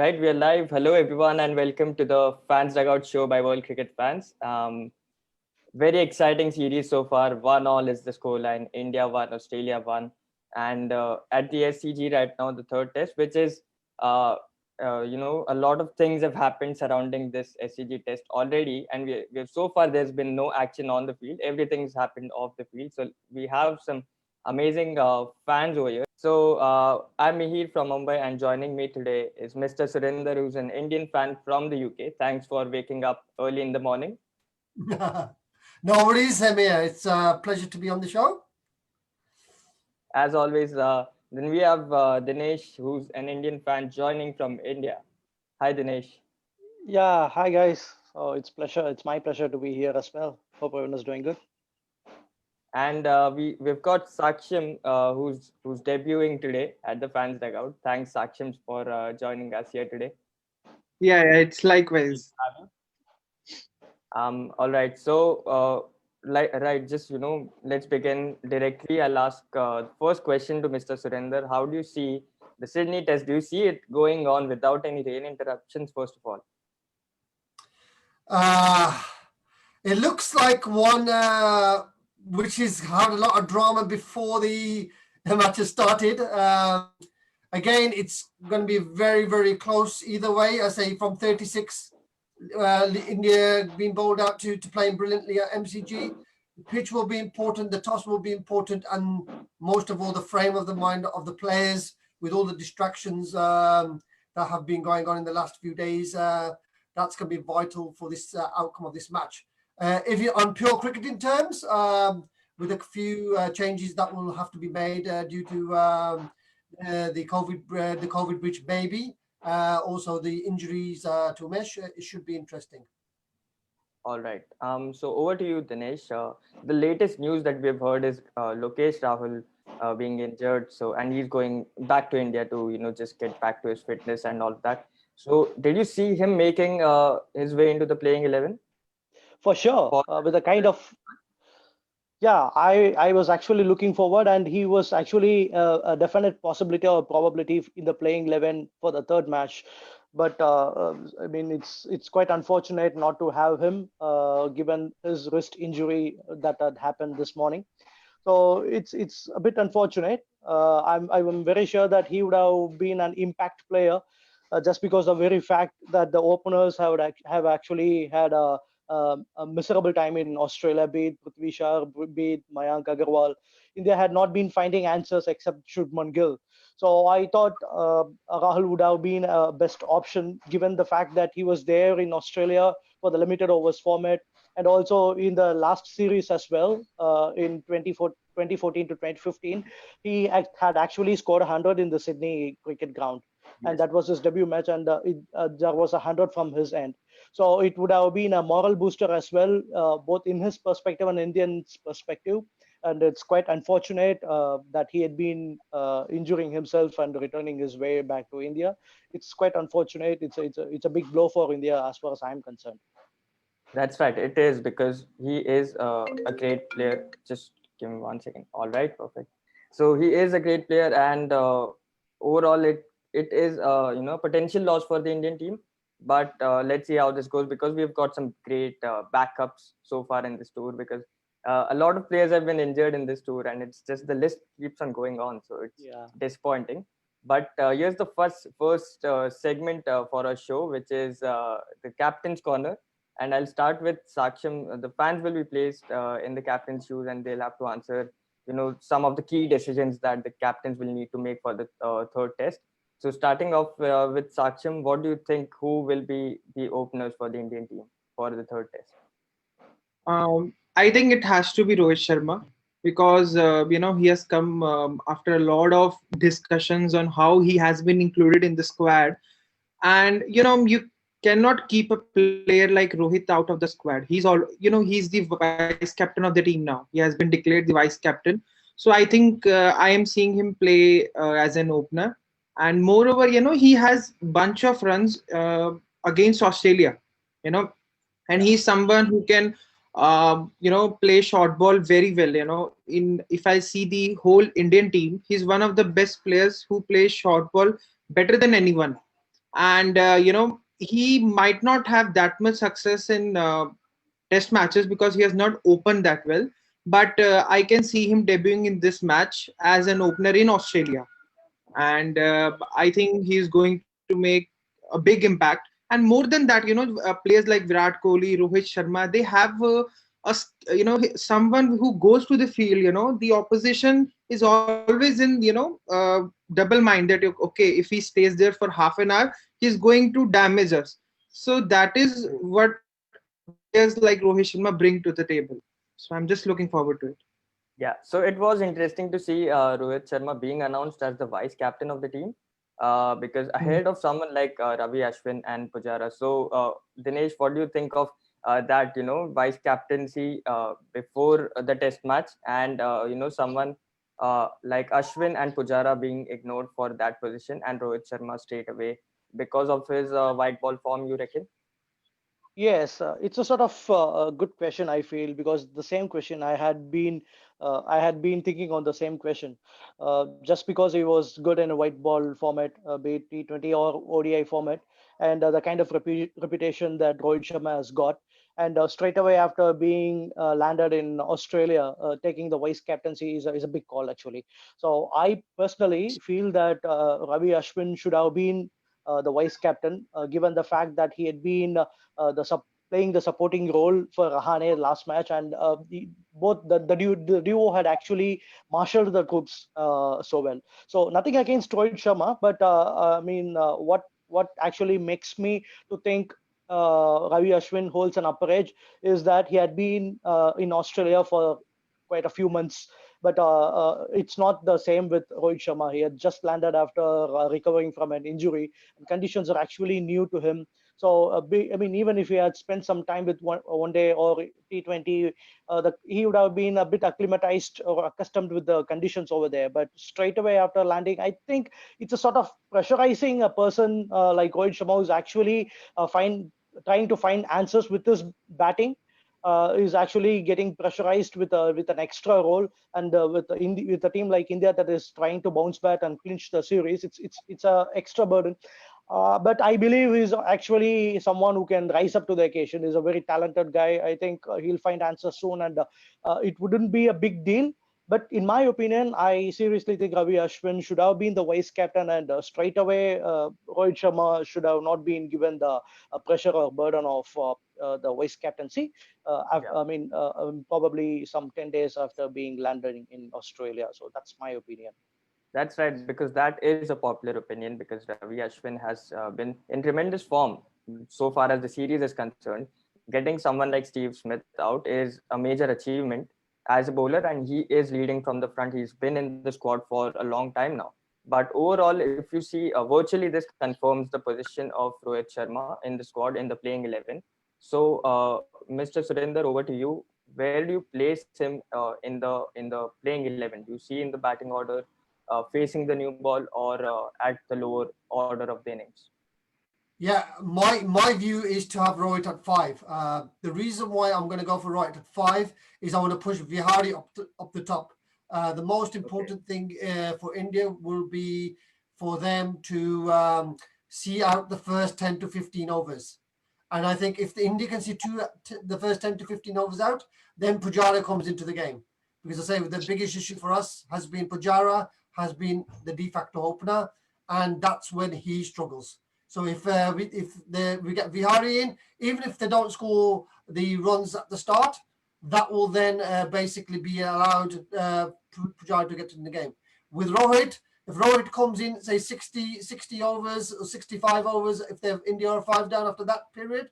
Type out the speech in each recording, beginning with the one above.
Right, we are live. Hello, everyone, and welcome to the Fans Dugout show by World Cricket Fans. Very exciting series so far. 1-1 is the scoreline. India won, Australia won, and at the SCG right now, the third test, which is, a lot of things have happened surrounding this SCG test already, and we so far there's been no action on the field. Everything's happened off the field. So we have some amazing fans over here. So I'm Mihir from Mumbai, and joining me today is Mr. Surinder, who's an Indian fan from the UK. Thanks for waking up early in the morning. No worries, Samir. It's a pleasure to be on the show. As always, then we have Dinesh, who's an Indian fan joining from India. Hi, Dinesh. Yeah, hi guys. It's my pleasure to be here as well. Hope everyone is doing good. And we've got Saksham, who's debuting today at the Fans Dugout. Thanks, Saksham, for joining us here today. Yeah, it's likewise. All right. So, just let's begin directly. I'll ask the first question to Mr. Surinder. How do you see the Sydney Test? Do you see it going on without any rain interruptions? First of all, It looks like one which has had a lot of drama before the match has started. Again, it's going to be very, very close either way. I say from 36. India being bowled out to playing brilliantly at MCG. The pitch will be important, the toss will be important, and most of all, the frame of the mind of the players with all the distractions that have been going on in the last few days. That's going to be vital for this outcome of this match. If you're on pure cricketing terms, with a few changes that will have to be made due to the COVID breach maybe. Also the injuries to Umesh, it should be interesting. all right. So over to you, Dinesh. The latest news that we've heard is Lokesh Rahul being injured. So, and he's going back to India to just get back to his fitness and all of that. So, did you see him making his way into the playing 11? For sure, with a kind of I was actually looking forward, and he was actually a definite possibility or probability in the playing 11 for the third match. But I mean, it's quite unfortunate not to have him, given his wrist injury that had happened this morning. So it's a bit unfortunate. I'm very sure that he would have been an impact player, just because of the very fact that the openers have actually had a miserable time in Australia, be it Prithvi Shah, be it Mayank Agarwal. India had not been finding answers except Shubman Gill. So I thought Rahul would have been a best option, given the fact that he was there in Australia for the limited overs format, and also in the last series as well, in 2014 to 2015, he had actually scored 100 in the Sydney cricket ground. Yes. And that was his debut match, and there was 100 from his end. So it would have been a moral booster as well, both in his perspective and Indian's perspective. And it's quite unfortunate that he had been injuring himself and returning his way back to India. It's quite unfortunate. It's a big blow for India as far as I'm concerned. It is, because he is a great player. Just give me 1 second. All right, perfect. So he is a great player, and overall, it is potential loss for the Indian team. But let's see how this goes, because we've got some great backups so far in this tour, because a lot of players have been injured in this tour, and it's just the list keeps on going on. So it's disappointing. But here's the first segment for our show, which is the Captain's Corner. And I'll start with Saksham. The fans will be placed in the captain's shoes, and they'll have to answer, some of the key decisions that the captains will need to make for the third test. So starting off with Saksham, what do you think, who will be the openers for the Indian team for the third test? I think it has to be Rohit Sharma, because he has come after a lot of discussions on how he has been included in the squad, and you cannot keep a player like Rohit out of the squad. He's the vice captain of the team now. He has been declared the vice captain. So I think I am seeing him play as an opener. And moreover, he has bunch of runs against Australia, and he's someone who can, play short ball very well. If I see the whole Indian team, he's one of the best players who plays short ball better than anyone. and he might not have that much success in test matches because he has not opened that well. But I can see him debuting in this match as an opener in Australia, and I think he's going to make a big impact. And more than that, players like Virat Kohli, Rohit Sharma, they have someone who goes to the field. The opposition is always in double minded. Okay, if he stays there for half an hour, he's going to damage us. So that is what players like Rohit Sharma bring to the table. So I'm just looking forward to it. Yeah, so it was interesting to see Rohit Sharma being announced as the vice captain of the team, because ahead of someone like Ravi Ashwin and Pujara. So, Dinesh, what do you think of that? Vice captaincy before the test match, and someone like Ashwin and Pujara being ignored for that position, and Rohit Sharma straight away because of his white ball form. You reckon? Yes, it's a sort of a good question, I feel, because the same question I had been thinking on the same question. Just because he was good in a white ball format, be it T20 or ODI format, and the kind of reputation that Rohit Sharma has got, and straight away after being landed in Australia, taking the vice captaincy is a big call actually. So I personally feel that Ravi Ashwin should have been the vice captain, given the fact that he had been playing the supporting role for Rahane last match, and the duo had actually marshaled the troops so well. So nothing against Rohit Sharma, but I mean, what actually makes me to think Ravi Ashwin holds an upper edge is that he had been in Australia for quite a few months. But it's not the same with Rohit Sharma. He had just landed after recovering from an injury, and conditions are actually new to him. So, I mean, even if he had spent some time with one day or T20, he would have been a bit acclimatized or accustomed with the conditions over there. But straight away after landing, I think it's a sort of pressurizing a person like Rohit Sharma, who's actually trying to find answers with his batting. Is actually getting pressurized with an extra role, and with a team like India that is trying to bounce back and clinch the series, it's a extra burden. But I believe he's actually someone who can rise up to the occasion. He's a very talented guy. I think he'll find answers soon, and it wouldn't be a big deal. But in my opinion, I seriously think Ravi Ashwin should have been the vice captain, and straight away, Rohit Sharma should have not been given the pressure or burden of the vice captaincy. Yeah. I mean, probably some 10 days after being landed in Australia. So that's my opinion. That's right, because that is a popular opinion. Because Ravi Ashwin has been in tremendous form so far as the series is concerned. Getting someone like Steve Smith out is a major achievement as a bowler, and he is leading from the front. He's been in the squad for a long time now. But overall, if you see, virtually this confirms the position of Rohit Sharma in the squad in the playing 11. So, Mr. Surinder, over to you. Where do you place him in the playing 11? Do you see in the batting order, facing the new ball, or at the lower order of the innings? Yeah, my view is to have Rohit at five. The reason why I'm going to go for Rohit at five is I want to push Vihari up the top. The most Okay. important thing for India will be for them to see out the first 10 to 15 overs. And I think if the India can see the first 10 to 15 overs out, then Pujara comes into the game. Because I say the biggest issue for us has been Pujara, has been the de facto opener, and that's when he struggles. So if we get Vihari in, even if they don't score the runs at the start, that will then basically be allowed Pujara to get in the game. With Rohit, if Rohit comes in, say 60 overs or 65 overs, if they're India are 5 down after that period,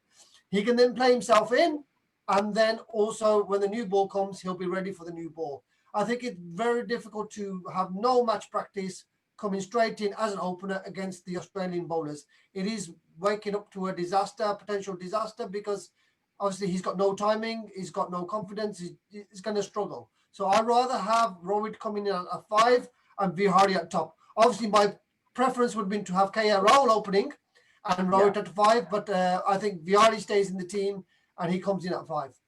he can then play himself in. And then also when the new ball comes, he'll be ready for the new ball. I think it's very difficult to have no match practice coming straight in as an opener against the Australian bowlers. It is waking up to a disaster, potential disaster, because obviously he's got no timing, he's got no confidence, he's going to struggle. So I'd rather have Rohit coming in at 5 and Vihari at top. Obviously, my preference would have been to have KR Rahul opening and Rohit Yeah. at 5, but I think Vihari stays in the team and he comes in at 5.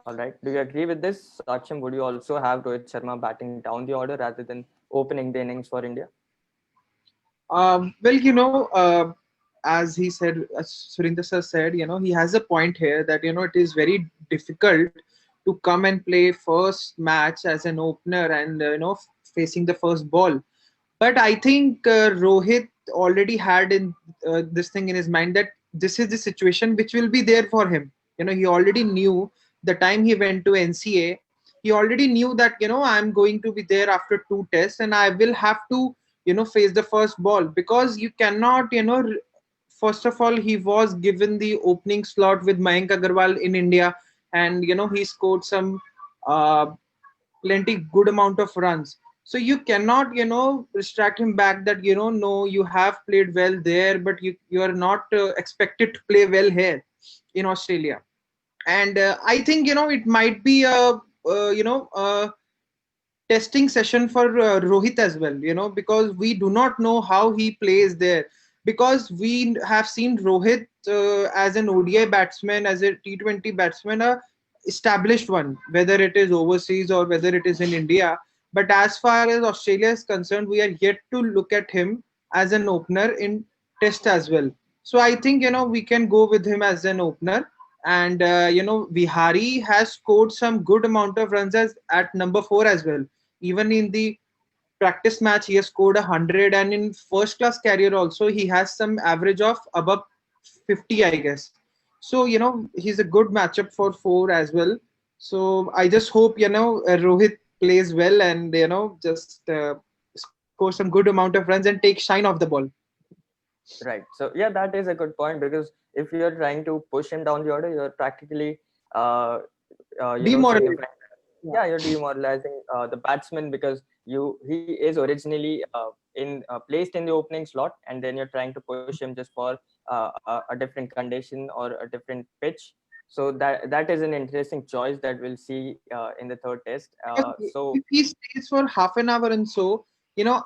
All right. Do you agree with this, Saksham? Would you also have Rohit Sharma batting down the order rather than opening the innings for India? Well, as he said, as Surinder sir said, he has a point here that it is very difficult to come and play first match as an opener and facing the first ball. But I think Rohit already had in this thing in his mind that this is the situation which will be there for him. He already knew the time he went to NCA. He already knew that I'm going to be there after two tests and I will have to face the first ball, because you cannot first of all, he was given the opening slot with Mayank Agarwal in India, and he scored some uh, plenty good amount of runs. So you cannot distract him back that no, you have played well there, but you are not expected to play well here in Australia. And I think it might be a testing session for Rohit as well, because we do not know how he plays there. Because we have seen Rohit as an ODI batsman, as a T20 batsman, a established one, whether it is overseas or whether it is in India. But as far as Australia is concerned, we are yet to look at him as an opener in Test as well. So I think we can go with him as an opener. And Vihari has scored some good amount of runs as at number 4 as well. Even in the practice match, he has scored 100, and in first class career also, he has some average of above 50, I guess. So he's a good matchup for 4 as well. So I just hope Rohit plays well and just score some good amount of runs and take shine off the ball. Right. So yeah, that is a good point, because if you're trying to push him down the order, you're practically uh, Demoralized. signifying, yeah, you're demoralizing the batsman, because he is originally placed in the opening slot, and then you're trying to push him just for a different condition or a different pitch. So that is an interesting choice that we'll see in the third test. Because So if he stays for half an hour and so,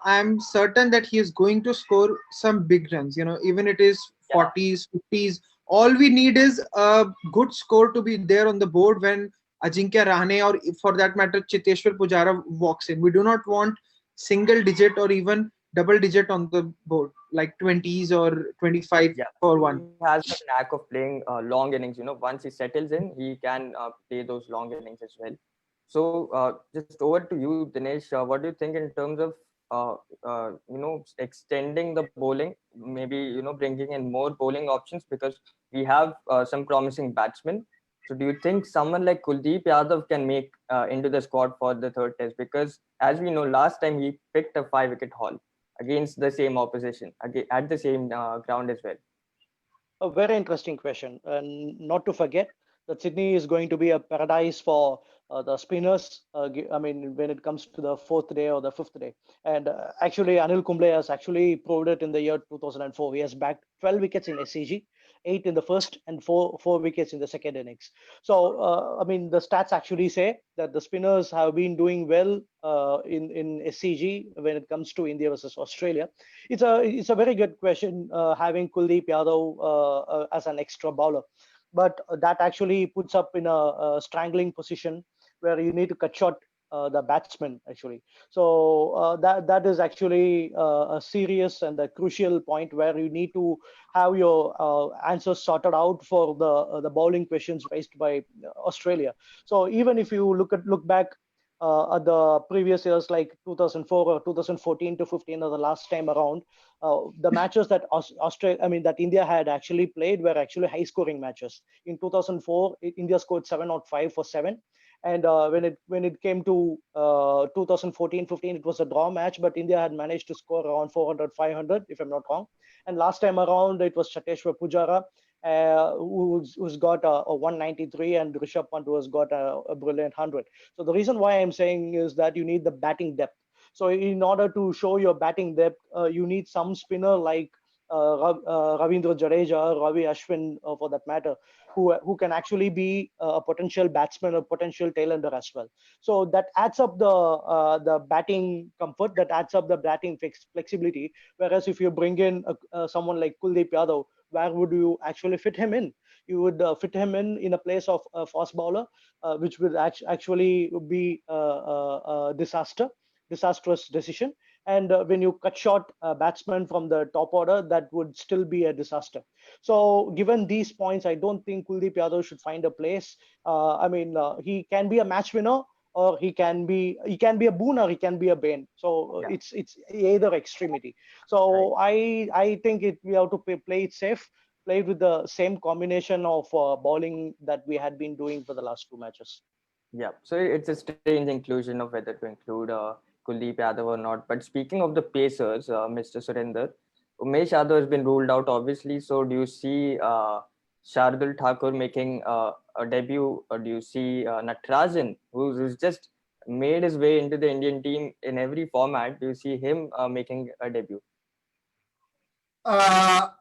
I'm certain that he is going to score some big runs. Even it is yeah, 40s, 50s. All we need is a good score to be there on the board when Ajinkya Rahane, or for that matter, Chiteshwar Pujara walks in. We do not want single digit or even double digit on the board, like 20s or 25 yeah, for he one. has the knack of playing long innings. Once he settles in, he can play those long innings as well. So just over to you, Dinesh. What do you think in terms of extending the bowling? Maybe bringing in more bowling options, because we have some promising batsmen. So do you think someone like Kuldeep Yadav can make into the squad for the third test? Because as we know, last time he picked a 5-wicket haul against the same opposition, at the same ground as well. A very interesting question. And not to forget that Sydney is going to be a paradise for the spinners. I mean, when it comes to the fourth day or the fifth day. And actually, Anil Kumble has actually proved it in the year 2004. He has bagged 12 wickets in SCG, 8 in the first, and four wickets in the second innings. So, I mean, the stats actually say that the spinners have been doing well in SCG when it comes to India versus Australia. It's a very good question, having Kuldeep Yadav as an extra bowler, but that actually puts up in a strangling position where you need to cut short the batsman actually. So that is actually a serious and a crucial point where you need to have your answers sorted out for the bowling questions raised by Australia. So even if you look back at the previous years like 2004 or 2014 to 15 or the last time around, the matches that that India had actually played were actually high scoring matches. In 2004, India scored 705 for 7. And when it came to 2014-15, it was a draw match, but India had managed to score around 400, 500, if I'm not wrong. And last time around, it was Chateshwar Pujara, who's got a 193, and Rishabh Pant, who has got a brilliant 100. So the reason why I'm saying is that you need the batting depth. So in order to show your batting depth, you need some spinner like Ravindra Jadeja, Ravi Ashwin, for that matter, who can actually be a potential batsman or potential tailender as well. So that adds up the batting comfort, that adds up the batting flexibility. Whereas if you bring in someone like Kuldeep Yadav, where would you actually fit him in? You would fit him in a place of a fast bowler, which would actually be a disastrous decision. And when you cut short batsmen from the top order, that would still be a disaster. So given these points, I don't think Kuldeep Yadav should find a place. He can be a match winner, or he can be a boon, or he can be a bane. So Yeah, it's either extremity. right. So I think we have to play it safe, play with the same combination of bowling that we had been doing for the last two matches. Yeah, so it's a strange inclusion of whether to include Kuldeep Yadav or not. But speaking of the Pacers, Mr. Surinder, Umesh Yadav has been ruled out, obviously. So do you see Shardul Thakur making a debut, or do you see Natarajan, who's just made his way into the Indian team in every format? Do you see him making a debut?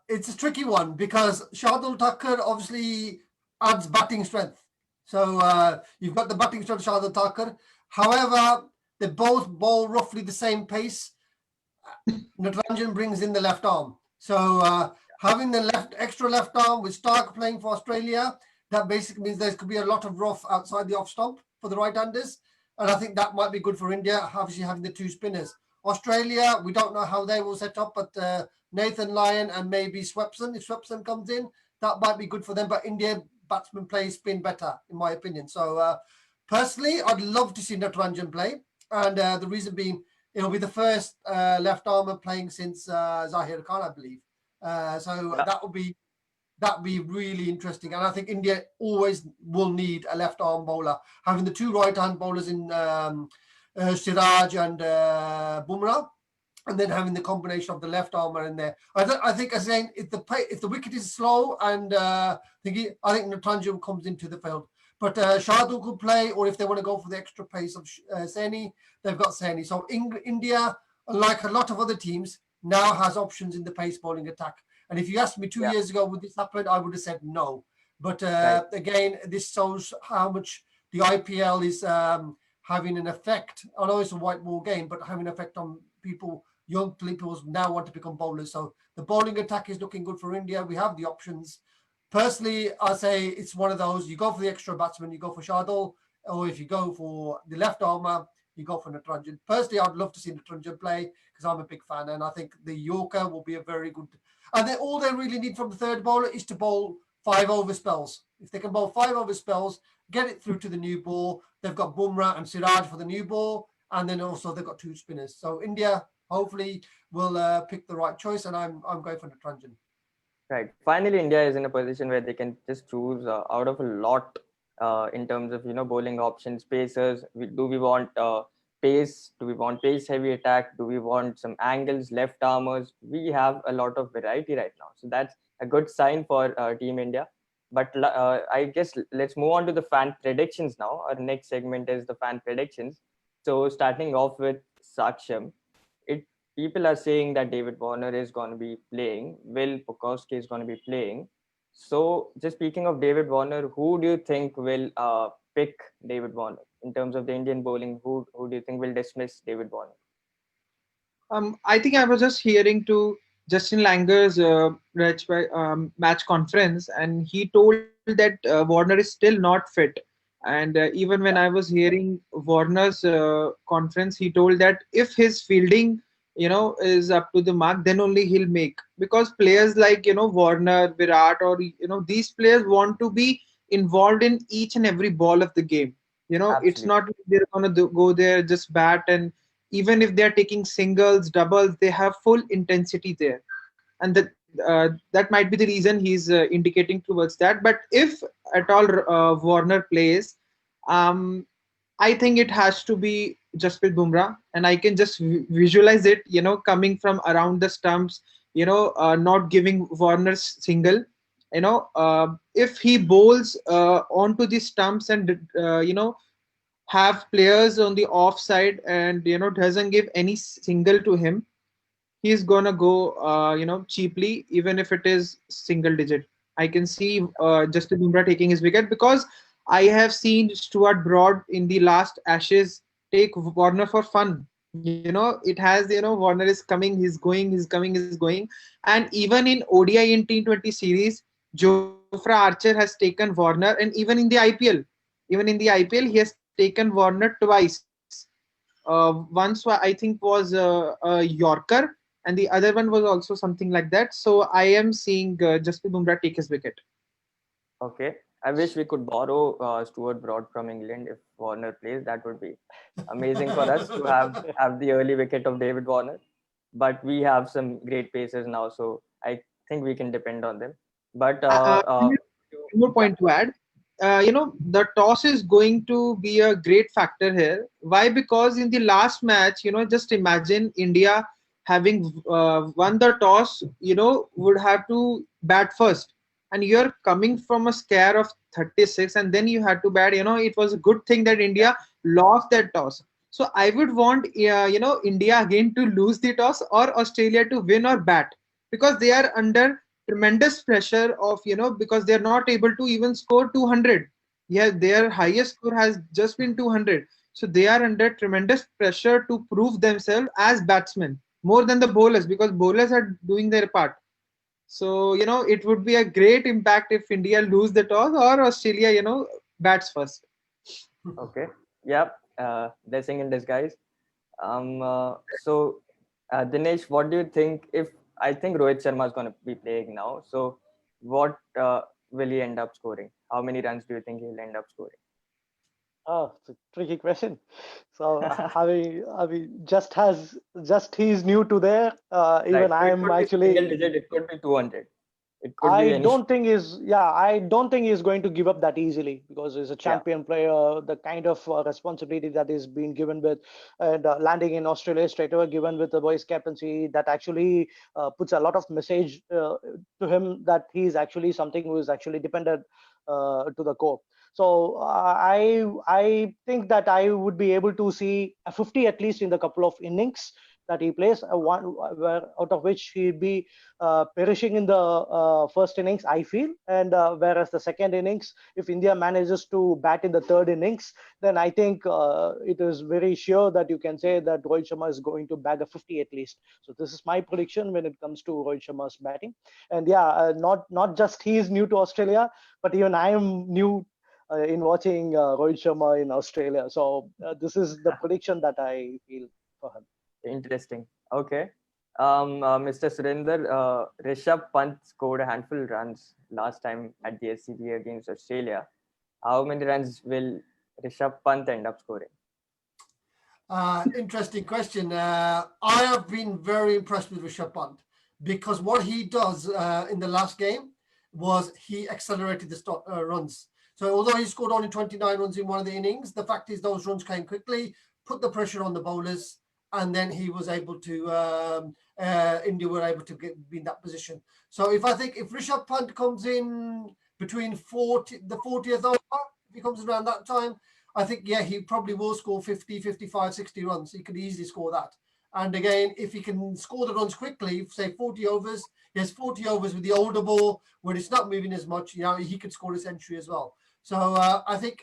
It's a tricky one because Shardul Thakur obviously adds batting strength. So you've got the batting strength of Shardul Thakur. However, they both bowl roughly the same pace. Natarajan brings in the left arm. So having the extra left arm with Stark playing for Australia, that basically means there could be a lot of rough outside the off stump for the right-handers. And I think that might be good for India, obviously having the two spinners. Australia, we don't know how they will set up, but Nathan Lyon and maybe Swepson, if Swepson comes in, that might be good for them. But India batsmen play spin better, in my opinion. So personally, I'd love to see Natarajan play. And the reason being, it'll be the first left armer playing since Zahir Khan, I believe. So Yeah, that'd be really interesting. And I think India always will need a left arm bowler. Having the two right hand bowlers in Siraj and Bumrah, and then having the combination of the left armer in there. I think as saying if the wicket is slow and I think Natarajan comes into the field. But Shardul could play, or if they want to go for the extra pace of Saini, they've got Saini. So India, like a lot of other teams, now has options in the pace bowling attack. And if you asked me 2 years ago, would this happen? I would have said no. But right. again, this shows how much the IPL is having an effect. I know it's a white ball game, but having an effect on people, young people who now want to become bowlers. So the bowling attack is looking good for India. We have the options. Personally, I say it's one of those, you go for the extra batsman, you go for Shardul, or if you go for the left armer, you go for Natarajan. Personally, I'd love to see Natarajan play because I'm a big fan, and I think the Yorker will be a very good. And all they really need from the third bowler is to bowl 5 over spells. If they can bowl 5 over spells, get it through to the new ball. They've got Bumrah and Siraj for the new ball, and then also they've got 2 spinners. So India hopefully will pick the right choice, and I'm going for Natarajan. Right. Finally, India is in a position where they can just choose out of a lot in terms of bowling options, pacers. Do we want pace? Do we want pace heavy attack? Do we want some angles, left armers? We have a lot of variety right now, so that's a good sign for Team India. But I guess let's move on to the fan predictions now. Our next segment is the fan predictions. So starting off with Saksham, it people are saying that David Warner is going to be playing, Will Pukowski is going to be playing. So, just speaking of David Warner, who do you think will pick David Warner in terms of the Indian bowling? Who do you think will dismiss David Warner? I think I was just hearing to Justin Langer's match conference, and he told that Warner is still not fit. And even when I was hearing Warner's conference, he told that if his fielding, is up to the mark, then only he'll make. Because players like Warner, Virat, or these players want to be involved in each and every ball of the game. It's Absolutely. not like they're gonna go there just bat, and even if they're taking singles, doubles, they have full intensity there, and that might be the reason he's indicating towards that. But if at all Warner plays, um, I think it has to be Jasprit Bumrah, and I can just visualize it, coming from around the stumps, not giving Warner's single. If he bowls onto the stumps and have players on the offside and doesn't give any single to him, he's gonna go cheaply, even if it is single digit. I can see Justin Bumrah taking his wicket, because I have seen Stuart Broad in the last Ashes take Warner for fun. It has Warner is coming, he's going, he's coming, he's going. And even in ODI in T20 series, Jofra Archer has taken Warner, and even in the IPL, he has taken Warner twice. I think was a Yorker, and the other one was also something like that. So I am seeing Jasprit Bumrah take his wicket. Okay. I wish we could borrow Stuart Broad from England if Warner plays. That would be amazing for us to have the early wicket of David Warner. But we have some great pacers now, so I think we can depend on them. But One more yeah, point to add. The toss is going to be a great factor here. Why? Because in the last match, just imagine India having won the toss, would have to bat first. And you're coming from a scare of 36, and then you had to bat. It was a good thing that India lost that toss. So I would want, India again to lose the toss or Australia to win or bat, because they are under tremendous pressure of, because they're not able to even score 200. Yeah, their highest score has just been 200. So they are under tremendous pressure to prove themselves as batsmen more than the bowlers, because bowlers are doing their part. So it would be a great impact if India lose the toss or Australia bats first. okay. Yep. Blessing in disguise. So, Dinesh, what do you think? If I think Rohit Sharma is going to be playing now, so what will he end up scoring? How many runs do you think he'll end up scoring? Oh, it's a tricky question. So, just he's new to there. Right. Even So I it am could be single actually. digit. It could be 200. It could be I any. don't think I don't think he's going to give up that easily, because he's a Yeah. champion player. The kind of responsibility that is being given with, and landing in Australia straight away, given with the vice captaincy, that actually puts a lot of message to him that he's actually something who is actually dependent to the core. So I think that I would be able to see a 50 at least in the couple of innings that he plays, one where out of which he'd be perishing in the first innings, I feel. And whereas the second innings, if India manages to bat in the third innings, then I think it is very sure that you can say that Rohit Sharma is going to bag a 50 at least. So this is my prediction when it comes to Rohit Sharma's batting. And yeah, not just he is new to Australia, but even I am new in watching Rohit Sharma in Australia. So this is the prediction that I feel for him. Interesting. Okay. Mr. Surinder, Rishabh Pant scored a handful of runs last time at the SCB against Australia. How many runs will Rishabh Pant end up scoring? Interesting question. I have been very impressed with Rishabh Pant, because what he does in the last game was he accelerated the runs. So although he scored only 29 runs in one of the innings, the fact is those runs came quickly, put the pressure on the bowlers, and then he was able to, India were able to be in that position. So if Rishabh Pant comes in between the 40th over, if he comes around that time, I think, yeah, he probably will score 50, 55, 60 runs. He could easily score that. And again, if he can score the runs quickly, say 40 overs, he has 40 overs with the older ball where it's not moving as much, he could score a century as well. So I think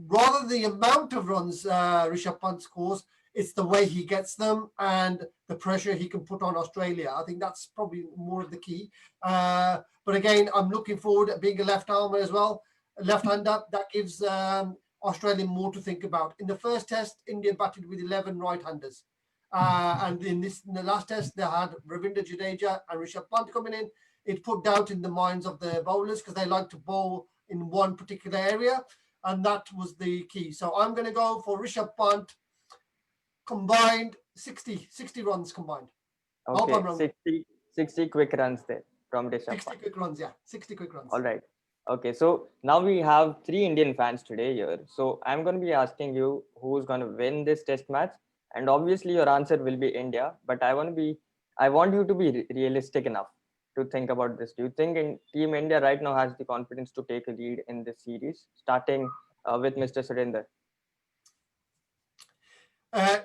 rather the amount of runs Rishabh Pant scores, it's the way he gets them and the pressure he can put on Australia. I think that's probably more of the key. But again, I'm looking forward to being a left armer as well. Left-hander, that gives Australia more to think about. In the first test, India batted with 11 right-handers. And in the last test, they had Ravindra Jadeja and Rishabh Pant coming in. It put doubt in the minds of the bowlers because they like to bowl in one particular area. And that was the key. So I'm going to go for Rishabh Pant combined 60 runs combined. I hope Okay, I'm wrong. 60 quick runs there from Rishabh 60 Pant. quick runs, yeah. 60 quick runs. All right. Okay, so now we have 3 Indian fans today here. So I'm going to be asking you who's going to win this test match, and obviously your answer will be India. But I want you to be realistic enough to think about this. Do you think Team India right now has the confidence to take a lead in this series, starting with Mr. Surinder?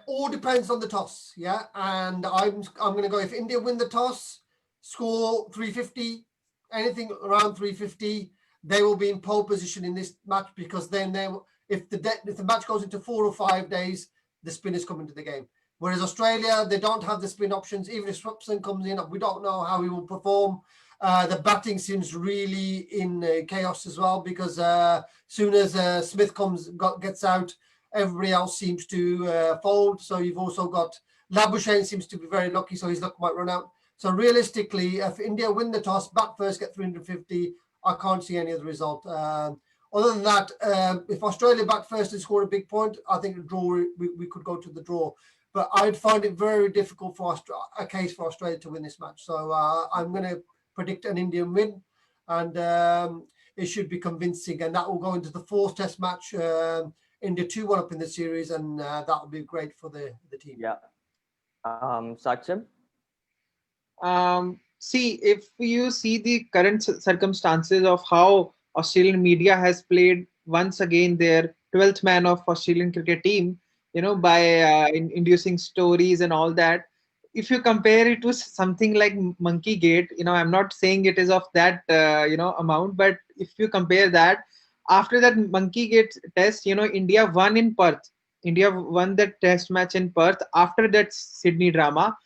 All depends on the toss, yeah. And I'm going to go, if India win the toss, score 350, anything around 350, they will be in pole position in this match, because then if the match goes into 4 or 5 days, the spinners come into the game. Whereas Australia, they don't have the spin options. Even if Swapson comes in, we don't know how he will perform. The batting seems really in chaos as well, because soon as Smith gets out, everybody else seems to fold. So you've also got Labuschagne seems to be very lucky, so his luck might run out. So realistically, if India win the toss, bat first, get 350, I can't see any other result. Other than that, if Australia bat first and score a big point, I think a draw, we could go to the draw. But I'd find it very difficult for a case for Australia to win this match. So I'm going to predict an Indian win, and it should be convincing. And that will go into the fourth test match. India 2-1 up in the series, and that will be great for the team. Yeah. Saksham? See, if you see the current circumstances of how Australian media has played once again their 12th man of Australian cricket team, by inducing stories and all that. If you compare it to something like Monkey Gate, I'm not saying it is of that, amount, but if you compare that, after that Monkey Gate test, India won in Perth. India won that test match in Perth after that Sydney drama.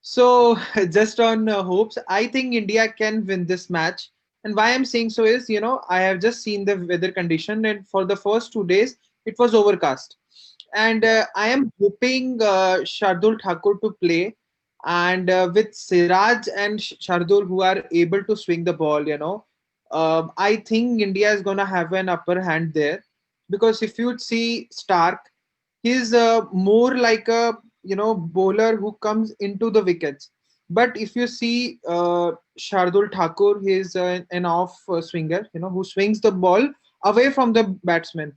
So, just on hopes, I think India can win this match. And why I'm saying so is, I have just seen the weather condition, and for the first 2 days, it was overcast. And I am hoping Shardul Thakur to play, and with Siraj and Shardul who are able to swing the ball, I think India is gonna have an upper hand there, because if you see Stark, he's more like a bowler who comes into the wickets. But if you see Shardul Thakur, he's an off swinger, who swings the ball away from the batsman.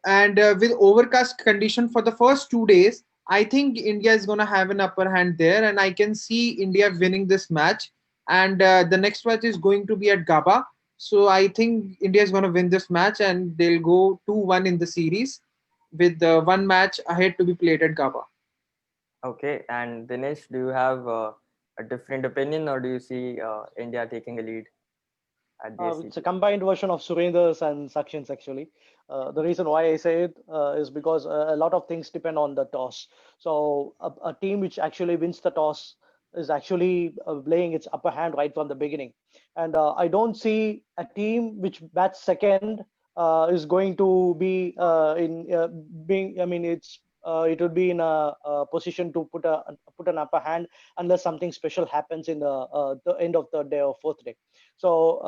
And with overcast condition for the first 2 days, I think India is going to have an upper hand there, and I can see India winning this match. And the next match is going to be at Gaba. So I think India is going to win this match, and they'll go 2-1 in the series, with one match ahead to be played at Gaba. Okay. And Dinesh, do you have a different opinion, or do you see India taking a lead at the It's a SCG? combined version of Surendra's and Sakshin's actually. The reason why I say it is because a lot of things depend on the toss. So a team which actually wins the toss is actually playing its upper hand right from the beginning. And I don't see a team which bats second is going to be in being. I mean, it would be in a position to put an upper hand unless something special happens in the end of third day or fourth day. So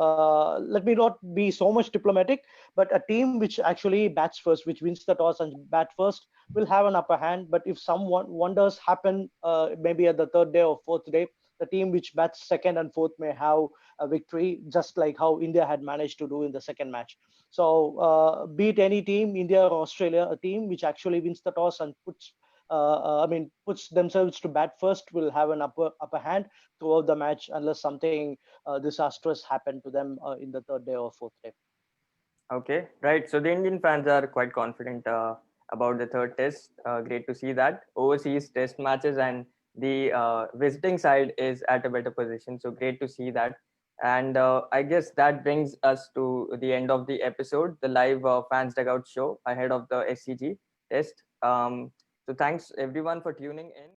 let me not be so much diplomatic, but a team which actually bats first, which wins the toss and bat first, will have an upper hand. But if some wonders happen, maybe at the third day or fourth day, the team which bats second and fourth may have a victory, just like how India had managed to do in the second match. So be it any team, India or Australia, a team which actually wins the toss and puts themselves to bat first will have an upper hand throughout the match, unless something disastrous happened to them in the third day or fourth day. Okay, right. So the Indian fans are quite confident about the third test. Great to see that. Overseas test matches and the visiting side is at a better position. So great to see that. And I guess that brings us to the end of the episode, the live Fans Dugout show ahead of the SCG test. So thanks everyone for tuning in.